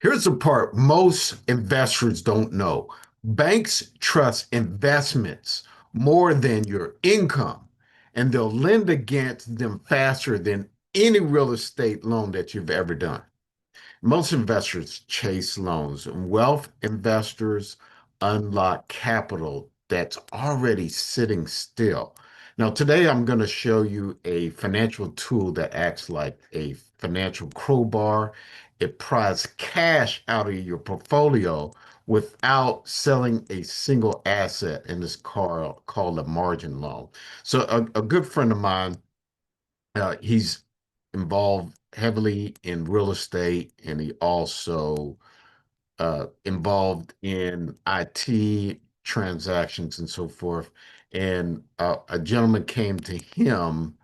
Here's the part most investors don't know. Banks trust investments more than your income, and they'll lend against them faster than any real estate loan that you've ever done. Most investors chase loans, and wealth investors unlock capital that's already sitting still. Now, today I'm going to show you a financial tool that acts like a financial crowbar. It pries cash out of your portfolio without selling a single asset in this car called a margin loan. So, a good friend of mine, he's involved heavily in real estate, and he also involved in IT transactions and so forth. And a gentleman came to him.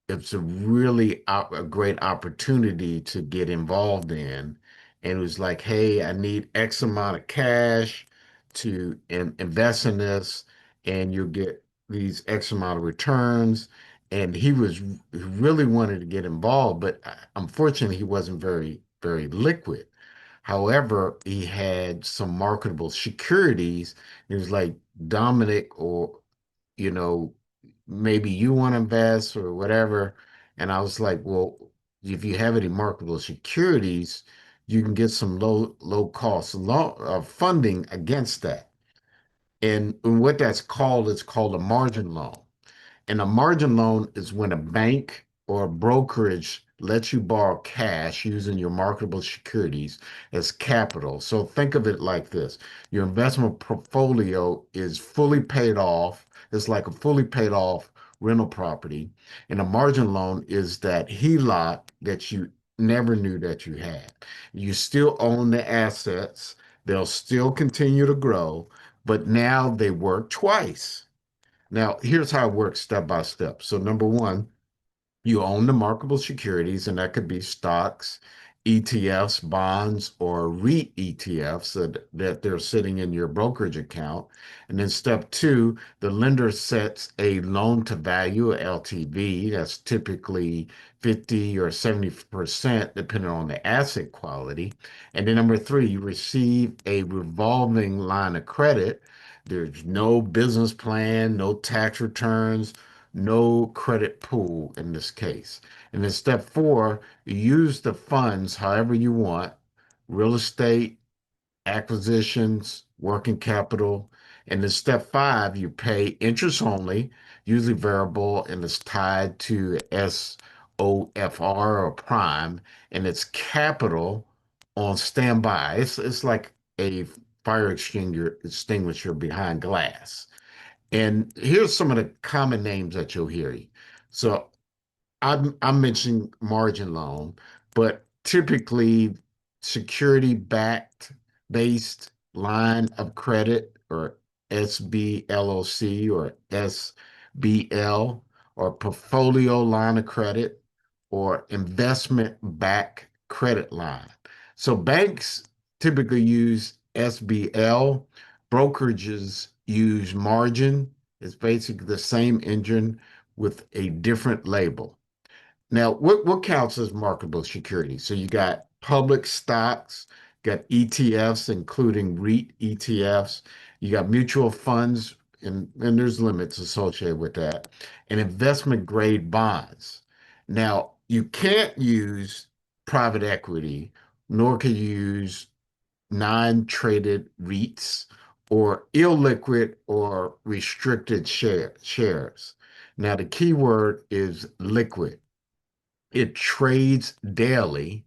It's a really a great opportunity to get involved in. And it was like, hey, I need X amount of cash to invest in this, and you'll get these X amount of returns. And he really wanted to get involved, but unfortunately, he wasn't very liquid. However, he had some marketable securities. He was like, Dominic, or you know, maybe you want to invest or whatever. And I was like, well, if you have any marketable securities, you can get some low cost funding against that. And what that's called is called a margin loan. And a margin loan is when a bank or a brokerage lets you borrow cash using your marketable securities as capital. So think of it like this. Your investment portfolio is fully paid off. It's like a fully paid off rental property. And a margin loan is that HELOC that you never knew that you had. You still own the assets. They'll still continue to grow, but now they work twice. Now, here's how it works step by step. So, number one, you own the marketable securities, and that could be stocks, ETFs, bonds, or REIT ETFs that they're sitting in your brokerage account. And then step two, the lender sets a loan to value, LTV, that's typically 50 or 70%, depending on the asset quality. And then number three, you receive a revolving line of credit. There's no business plan, no tax returns, no credit pool in this case. And then step four, you use the funds however you want, real estate, acquisitions, working capital. And then step five, you pay interest only, usually variable, and it's tied to SOFR or prime, and it's capital on standby. It's like a fire extinguisher behind glass. And here's some of the common names that you'll hear. So I'm mentioning margin loan, but typically security-backed based line of credit, or SBLOC or SBL, or portfolio line of credit, or investment-backed credit line. So banks typically use SBL, brokerages use margin. It's basically the same engine with a different label. Now, what counts as marketable securities? So you got public stocks, got ETFs, including REIT ETFs, you got mutual funds, and there's limits associated with that, and investment grade bonds. Now, you can't use private equity, nor can you use non-traded REITs or illiquid or restricted shares. Now, the key word is liquid. It trades daily.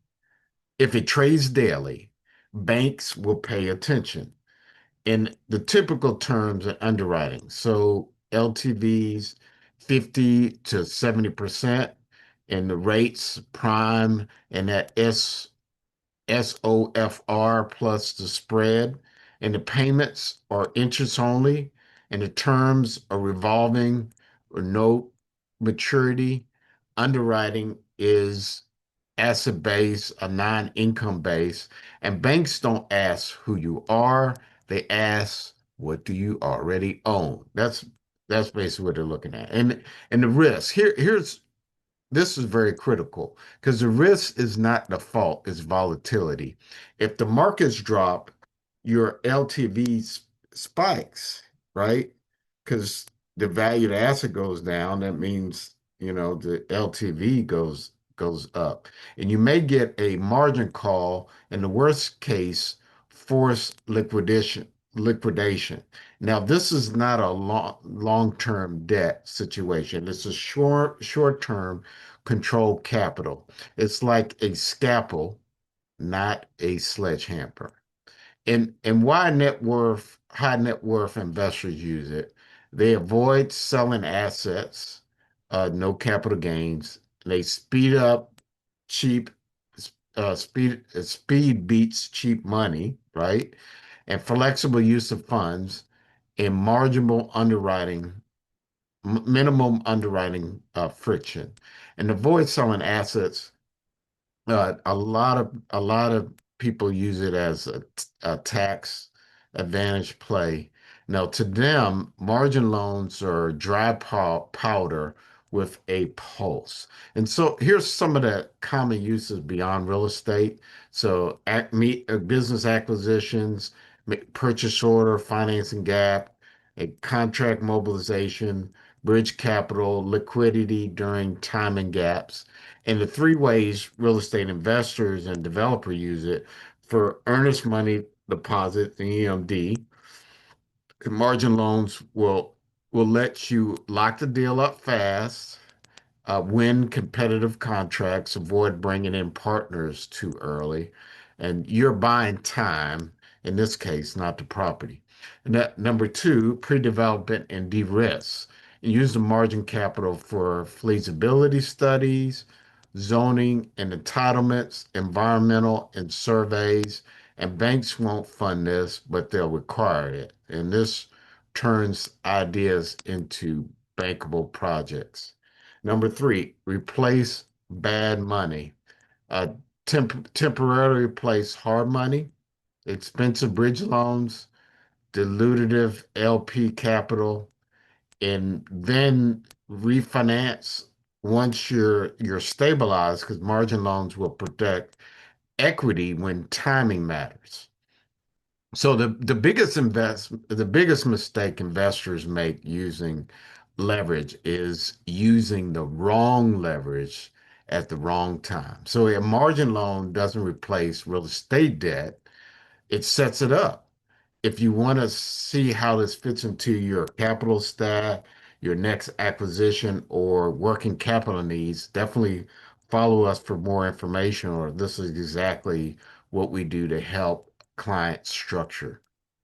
If it trades daily, banks will pay attention. In the typical terms of underwriting, so LTVs 50 to 70%, and the rates prime, and that SOFR plus the spread, and the payments are interest only, and the terms are revolving or no maturity. Underwriting is asset based, a non-income base, and banks don't ask who you are. They ask, what do you already own? That's basically what they're looking at. And the risk. Here's this is very critical because the risk is not default, it's volatility. If the markets drop, your LTV spikes, right? Because the value of the asset goes down. That means, the LTV goes up. And you may get a margin call, in the worst case, forced liquidation. Now, this is not a long-term debt situation. It's a short-term controlled capital. It's like a scalpel, not a sledgehammer. And why high net worth investors use it? They avoid selling assets, no capital gains. They speed up cheap, speed beats cheap money, right? And flexible use of funds and minimum underwriting friction, and avoid selling assets. A lot of people use it as a tax advantage play. Now, to them, margin loans are dry powder with a pulse. And so here's some of the common uses beyond real estate. So, business acquisitions, purchase order, financing gap, a contract mobilization, bridge capital, liquidity during timing gaps. And the three ways real estate investors and developers use it: for earnest money deposit, the EMD. Margin loans will let you lock the deal up fast, win competitive contracts, avoid bringing in partners too early, and you're buying time, in this case, not the property. And that number two, pre-development and de-risk. Use the margin capital for feasibility studies, zoning and entitlements, environmental and surveys, and banks won't fund this, but they'll require it. And this turns ideas into bankable projects. Number three, replace bad money. Uh, Temporarily replace hard money, expensive bridge loans, dilutive LP capital, and then refinance once you're stabilized, because margin loans will protect equity when timing matters. So the biggest mistake investors make using leverage is using the wrong leverage at the wrong time. So a margin loan doesn't replace real estate debt, it sets it up. If you want to see how this fits into your capital stack, your next acquisition or working capital needs, definitely follow us for more information, or this is exactly what we do to help clients structure.